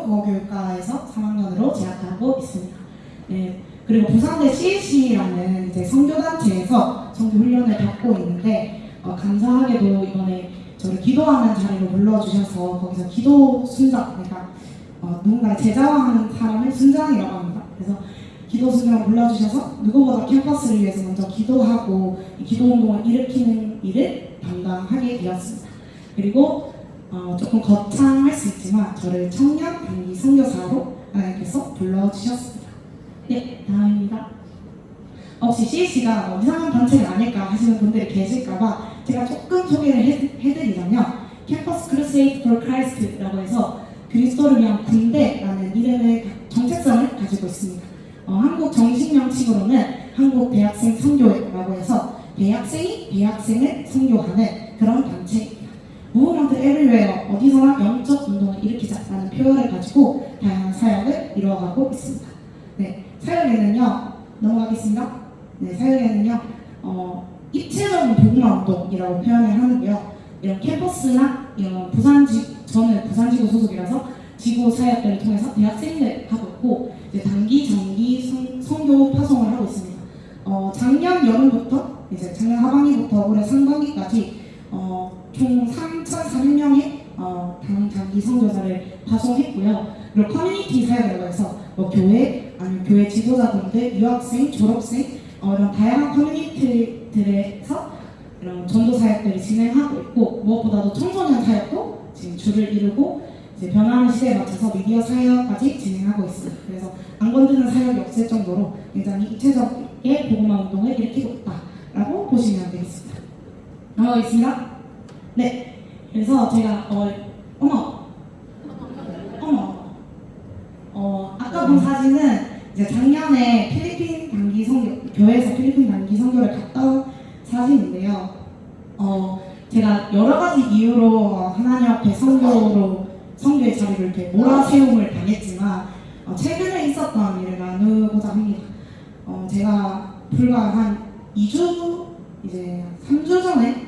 한국국어교육과에서 3학년으로 재학하고 있습니다. 네, 그리고 부산대 CLC라는 이제 선교단체에서 선교훈련을 받고 있는데 감사하게도 이번에 저를 기도하는 자리로 불러주셔서 거기서 기도 순장, 그러니까 누군가를 제자화하는 사람을 순장이라고 합니다. 그래서 기도 순장을 불러주셔서 누구보다 캠퍼스를 위해서 먼저 기도하고 이 기도운동을 일으키는 일을 담당하게 되었습니다. 그리고 조금 거창할 수 있지만 저를 청년 단기 선교사로 하나님께서 불러주셨습니다. 네, 다음입니다. 혹시 CLC가 이상한 단체가 아닐까 하시는 분들이 계실까봐 제가 조금 소개를 해드리자면 캠퍼스 크루세이드 포 크라이스트라고 해서 그리스도를 위한 군대라는 이름의 정체성을 가지고 있습니다. 한국 정식 명칭으로는 한국 대학생 선교회라고 해서 대학생이 대학생을 선교하는 그런 단체입니다. 무브먼트 에브리웨어, 어디서나 영적 운동을 일으키자라는 표현을 가지고 다양한 사역을 이루어가고 있습니다. 네, 사역에는요, 넘어가겠습니다. 네, 사역에는요, 입체적인 복음화 운동이라고 표현을 하는데요. 이런 캠퍼스나 이런 저는 부산지구 소속이라서 지구 사역들을 통해서 대학생들 하고 있고, 이제 단기, 장기 선교 파송을 하고 있습니다. 작년 여름부터 이제 작년 하반기부터 올해 상반기까지 총 3,400명의 단기 선교사를 파송했고요. 그리고 커뮤니티 사역이라고 해서 교회 아니면 교회 지도자분들, 유학생, 졸업생 이런 다양한 커뮤니티들에서 이런 전도 사역들을 진행하고 있고 무엇보다도 청소년 사역도 지금 줄을 이루고 이제 변화하는 시대에 맞춰서 미디어 사역까지 진행하고 있습니다. 그래서 안 건드는 사역이 없을 정도로 굉장히 입체적인 복음화 운동을 일으키고 있다라고 보시면 되겠습니다. 넘어가겠습니다. 네, 그래서 제가 아까 본 사진은 이제 작년에 필리핀 단기 선교 교회에서 필리핀 단기 선교를 갔다 온 사진인데요. 제가 여러 가지 이유로 하나님 앞에 선교의 자리를 이렇게 몰아세움을 당했지만 최근에 있었던 일을 나누고자 합니다. 제가 불과 한 2주 이제 3주 전에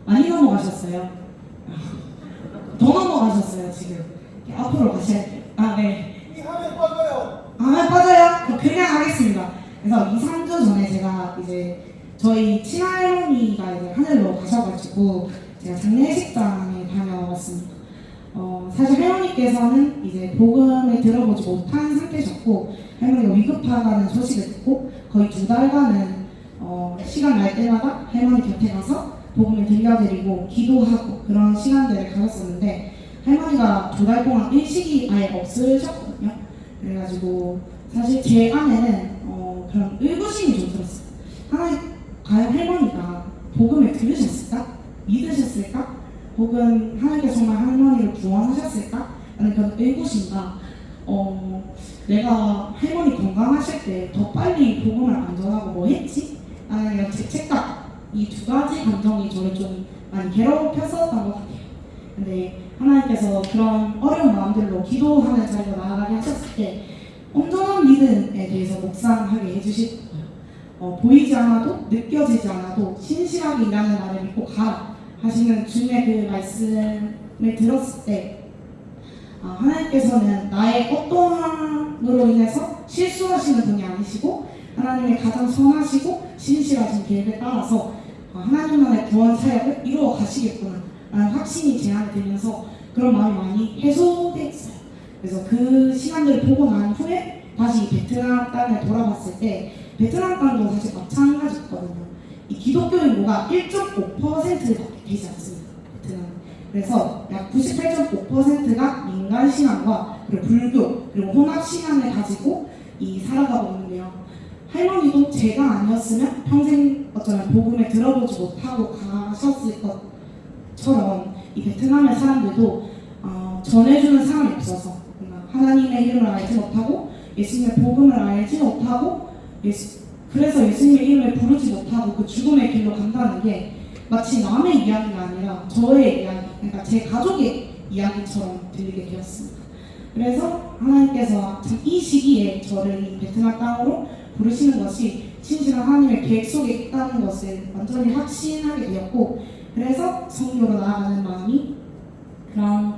많이 넘어가셨어요. 더 넘어가셨어요 지금. 앞으로 가셔야 돼요. 네. 이 화면 빠져요. 화면 빠져요? 그냥 하겠습니다. 그래서 2, 3주 전에 제가 이제 저희 친할머니가 이제 하늘로 가셔가지고 제가 장례식장에 다녀왔습니다. 사실 할머니께서는 이제 복음을 들어보지 못한 상태셨고 할머니가 위급하다는 소식을 듣고 거의 2달간은 시간 날 때마다 할머니 곁에 가서 복음을 들려드리고 기도하고 그런 시간들을 가졌었는데 할머니가 2달 동안 일식이 아예 없으셨거든요. 그래가지고 사실 제 안에는 그런 의구심이 좀 들었어요. 과연 할머니가 복음을 들으셨을까? 믿으셨을까? 혹은 하나님께서 정말 할머니를 구원하셨을까? 라는 그런 의구심과 내가 할머니 건강하실 때 더 빨리 복음을 안전하고 뭐 했지? 라는 이런 죄책감, 이 2가지 감정이 저를 좀 많이 괴롭혔었던 것 같아요. 근데 하나님께서 그런 어려운 마음들로 기도하는 자리로 나아가게 하셨을 때 온전한 믿음에 대해서 묵상하게 해주실 거예요. 보이지 않아도 느껴지지 않아도 신실하게 일하는 나를 믿고 가라 하시는 주님의 그 말씀을 들었을 때 하나님께서는 나의 어떠함으로 인해서 실수하시는 분이 아니시고 하나님의 가장 선하시고 신실하신 계획에 따라서 하나님만의 구원 사역을 이루어 가시겠구나 라는 확신이 제 안에 들면서 그런 마음이 많이 해소됐어요. 그래서 그 시간들을 보고 난 후에 다시 베트남 땅에 돌아봤을 때 베트남 땅도 사실 마찬가지거든요. 이 기독교 인구가 1.5%밖에 되지 않습니다. 베트남. 그래서 약 98.5%가 민간 신앙과 그리고 불교 그리고 혼합 신앙을 가지고 살아가고 있는데요. 할머니도 제가 아니었으면 평생 어쩌면 복음을 들어보지 못하고 가셨을 것처럼 이 베트남의 사람들도 전해주는 사람이 없어서 하나님의 이름을 알지 못하고 예수님의 복음을 알지 못하고 그래서 예수님의 이름을 부르지 못하고 그 죽음의 길로 간다는 게 마치 남의 이야기가 아니라 저의 이야기, 그러니까 제 가족의 이야기처럼 들리게 되었습니다. 그래서 하나님께서 참 이 시기에 저를 이 베트남 땅으로 부르시는 것이 신실한 하나님의 계획 속에 있다는 것을 완전히 확신하게 되었고 그래서 선교로 나아가는 마음이 그런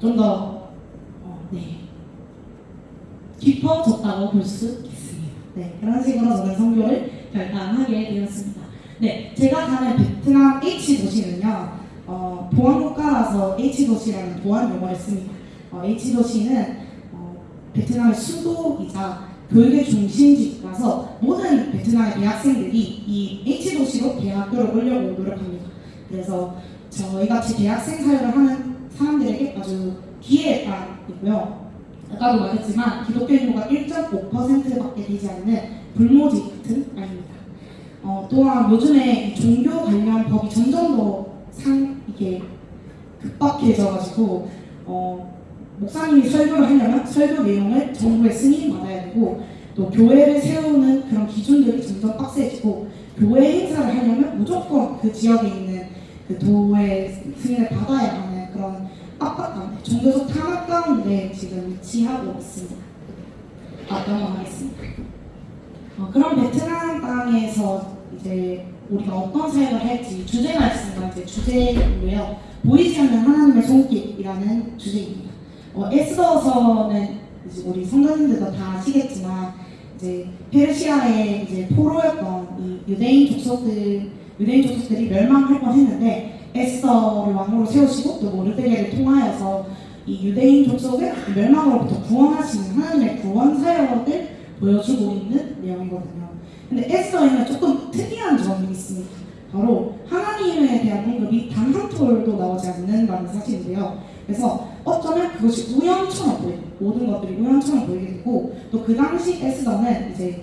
좀 더 네, 깊어졌다고 볼 수 있습니다. 네, 그런 식으로 저는 선교를 결단하게 되었습니다. 네, 제가 가는 베트남 H도시는요, 보안국가라서 H도시라는 보안 용어를 씁니다. H도시는 베트남의 수도이자 교육의 중심지라서 모든 베트남의 대학생들이 이 H도시로 대학교를 오려고 노력합니다. 그래서 저희같이 대학생 사역을 하는 사람들에게 아주 기회의 땅이고요. 아까도 말했지만 기독교 인구가 1.5%밖에 되지 않는 불모지 같은 땅입니다. 또한 요즘에 종교 관련 법이 점점 더 이게 급박해져가지고 목사님이 설교를 하려면 설교 내용을 정부의 승인 받아야 되고, 또 교회를 세우는 그런 기준들이 점점 빡세지고, 교회 행사를 하려면 무조건 그 지역에 있는 그 도의 승인을 받아야 하는 그런 압박감, 종교적 탄압 가운데 지금 위치하고 있습니다. 넘어가겠습니다. 그럼 베트남 땅에서 이제 우리가 어떤 사역을 할지 주제가 있습니다. 이제 주제인데요. 보이지 않는 하나님의 손길이라는 주제입니다. 에스더서는 이제 우리 성도님들도 다 아시겠지만 이제 페르시아의 이제 포로였던 이 유대인 족속들이 멸망할 뻔했는데 에스더를 왕으로 세우시고 또 모르드게를 통하여서 이 유대인 족속을 멸망으로부터 구원하시는 하나님의 구원 사역을 보여주고 있는 내용이거든요. 근데 에스더에는 조금 특이한 점이 있습니다. 바로 하나님에 대한 언급이 단 한 톨도 나오지 않는다는 사실인데요. 그래서 어쩌면 그것이 우연처럼 보이고, 모든 것들이 우연처럼 보이게 되고, 또 그 당시 에스더는 이제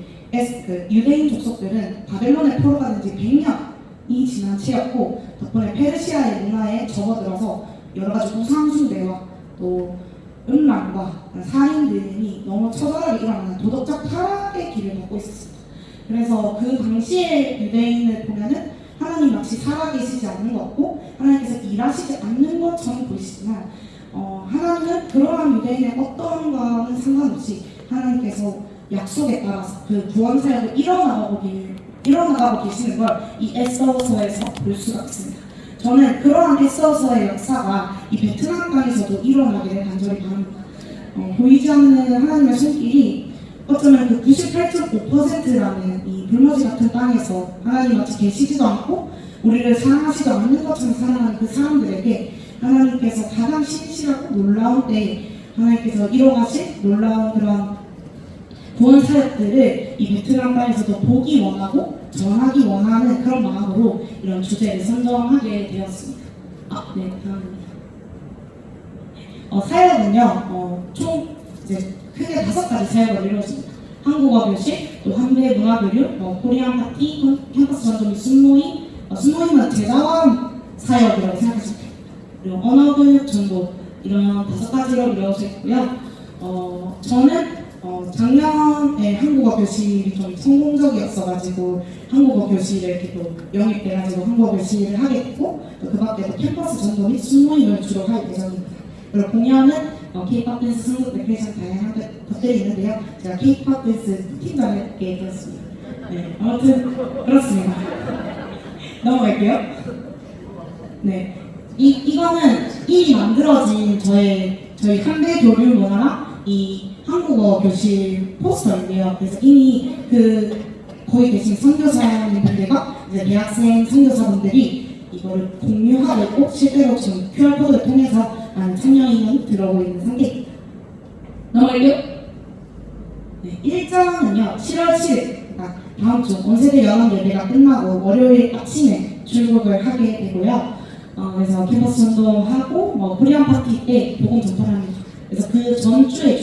유대인 족속들은 바벨론에 포로가 된 지 100년이 지난 채였고, 덕분에 페르시아의 문화에 접어들어서 여러 가지 우상숭배와 또 음란과 살인 등이 너무 처절하게 일어나는 도덕적 타락의 길을 걷고 있었습니다. 그래서 그 당시의 유대인을 보면은 하나님 마치 살아계시지 않는 것 같고 하나님께서 일하시지 않는 것처럼 보이시지만 하나님은 그러한 유대인의 어떤 거는 상관없이 하나님께서 약속에 따라서 그 구원 사역을 이뤄나가고 계시는 걸 이 에스더서에서 볼 수가 있습니다. 저는 그러한 에스더서의 역사가 이 베트남 땅에서도 일어나기를 간절히 바랍니다. 보이지 않는 하나님의 손길이 어쩌면 그 98.5%라는 이 불모지 같은 땅에서 하나님 마치 계시지도 않고 우리를 사랑하지도 않는 것처럼 살아가는 그 사람들에게 하나님께서 가장 신실하고 놀라운 때에 하나님께서 이뤄가실 놀라운 그런 구원 사역들을 이 베트남 땅에서도 보기 원하고 전하기 원하는 그런 마음으로 이런 주제를 선정하게 되었습니다. 네, 다음입니다. 사역은요, 총 이제 크게 5가지 사역을 이루어집니다. 한국어 교실, 또 한국의 문화 교류, 코리안 파티, 캠퍼스 전도미 순모임, 순모임은 제자원 사역이라고 생각하시면 됩니다. 그리고 언어 교육 전도 이런 5가지로 이루어져 있고요. 저는 작년에 한국어 교실이 좀 성공적이었어가지고 한국어 교실에 이렇게 또 영입돼가지고 한국어 교실을 하게 됐고, 또 그 밖에도 캠퍼스 전도 및 순모임을 주로 할 예정입니다. 그리고 공연은 K-pop 댄스, 성극, 레크레이션 다양한 것들이 있는데요. 제가 K-pop 댄스 팀장을 맡게 되었습니다. 네, 아무튼 그렇습니다. 넘어갈게요. 네, 이거는 이 만들어진 저희 한배 교류 문화랑 이 한국어 교실 포스터인데요. 그래서 이미 거기 계신 선교사님들과 이제 대학생 선교사분들이 이거를 공유하고 있고 실제로 지금 QR코드를 통해서 한 1000명이 들어오고 있는 상태입니다. 넘어갈게요. 네, 일정은요 7월 7일, 그러니까 다음 주 온세대 연합 예배가 끝나고 월요일 아침에 출국을 하게 되고요. 그래서 캠퍼스 전도하고 코리안 파티 때 복음 전파를 합니다. 그래서 그 전주에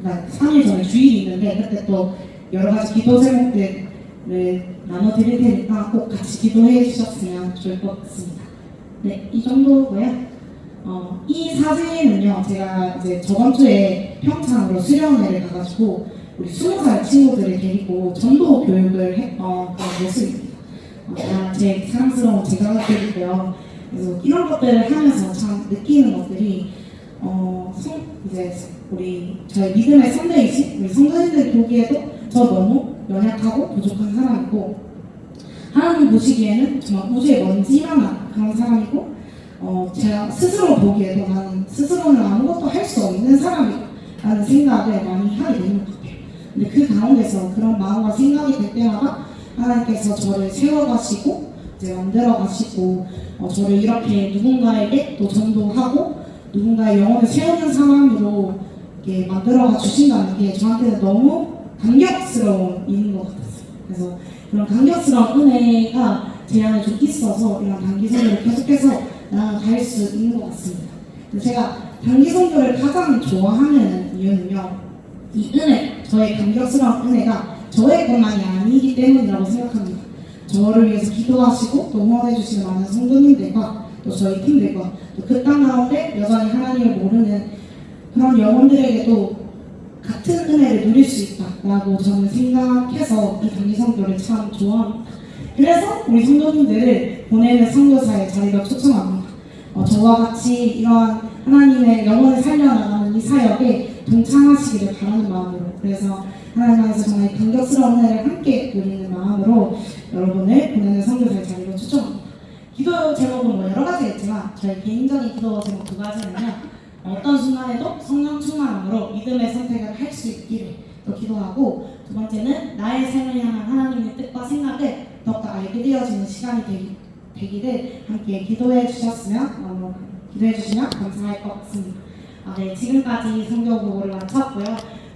그러니까 3일 전에 주일이 있는데 그때 또 여러 가지 기도 제목들을 나눠드릴 테니까 꼭 같이 기도해 주셨으면 좋을 것 같습니다. 네, 이 정도고요. 이 사진은요, 제가 이제 저번 주에 평창으로 수련회를 가가지고 우리 20살 친구들을 데리고 전도 교육을 했던 그런 모습입니다. 제 사랑스러운 제자들이고요. 그래서 이런 것들을 하면서 참 느끼는 것들이 이제 저희 믿음의 선배이신 우리 성도님들 보기에도 저 너무 연약하고 부족한 사람이고 하나님 보시기에는 정말 우주의 먼지만한 그런 사람이고 제가 스스로 보기에도 나는 스스로는 아무것도 할 수 없는 사람이고 라는 생각을 많이 하게 되는 것 같아요. 근데 그 가운데서 그런 마음과 생각이 들 때마다 하나님께서 저를 세워가시고 이제 만들어가시고 저를 이렇게 누군가에게 또 전도하고 누군가의 영혼을 세우는 사람으로 이렇게 만들어가 주신다는 게 저한테는 너무 감격스러운 일인 것 같았어요. 그래서 그런 감격스러운 은혜가 제 안에 좀 있어서 이런 단기 선교를 계속해서 나아갈 수 있는 것 같습니다. 제가 단기 선교를 가장 좋아하는 이유는요, 이 은혜, 저의 감격스러운 은혜가 저의 것만이 아니기 때문이라고 생각합니다. 저를 위해서 기도하시고 또 후원해 주시는 많은 성도님들과 또 저희 팀들과 또 그 땅 가운데 여전히 하나님을 모르는 그런 영혼들에게도 같은 은혜를 누릴 수 있다라고 저는 생각해서 이 단기 선교를 참 좋아합니다. 그래서 우리 성도님들을 보내는 선교사의 자리를 초청합니다. 저와 같이 이러한 하나님의 영혼을 살려나가는 이 사역에 동참하시기를 바라는 마음으로, 그래서 하나님 안에서 정말 감격스러운 은혜를 함께 누리는 마음으로 여러분을 보내는 선교사의 자리로 초청합니다. 기도 제목은 뭐 여러 가지겠지만 저희 개인적인 기도 제목 두 가지는요, 어떤 순간에도 성령 충만함으로 믿음의 선택을 할 수 있기를 또 기도하고, 두 번째는 나의 삶을 향한 하나님의 뜻과 생각을 더욱더 알게 되어지는 시간이 되기를 함께 기도해 주시면 감사할 것 같습니다. 네, 지금까지 선교 보고를 마쳤고요.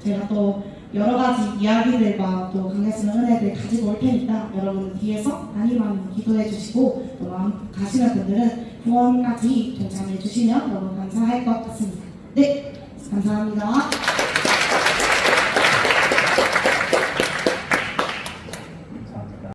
제가 또 여러 가지 이야기들과 또 감격스러운 은혜들 가지고 올 테니까 여러분 뒤에서 많이 기도해 주시고 또 마음 가시는 분들은 후원까지 동참해 주시면 너무 감사할 것 같습니다. 네, 감사합니다.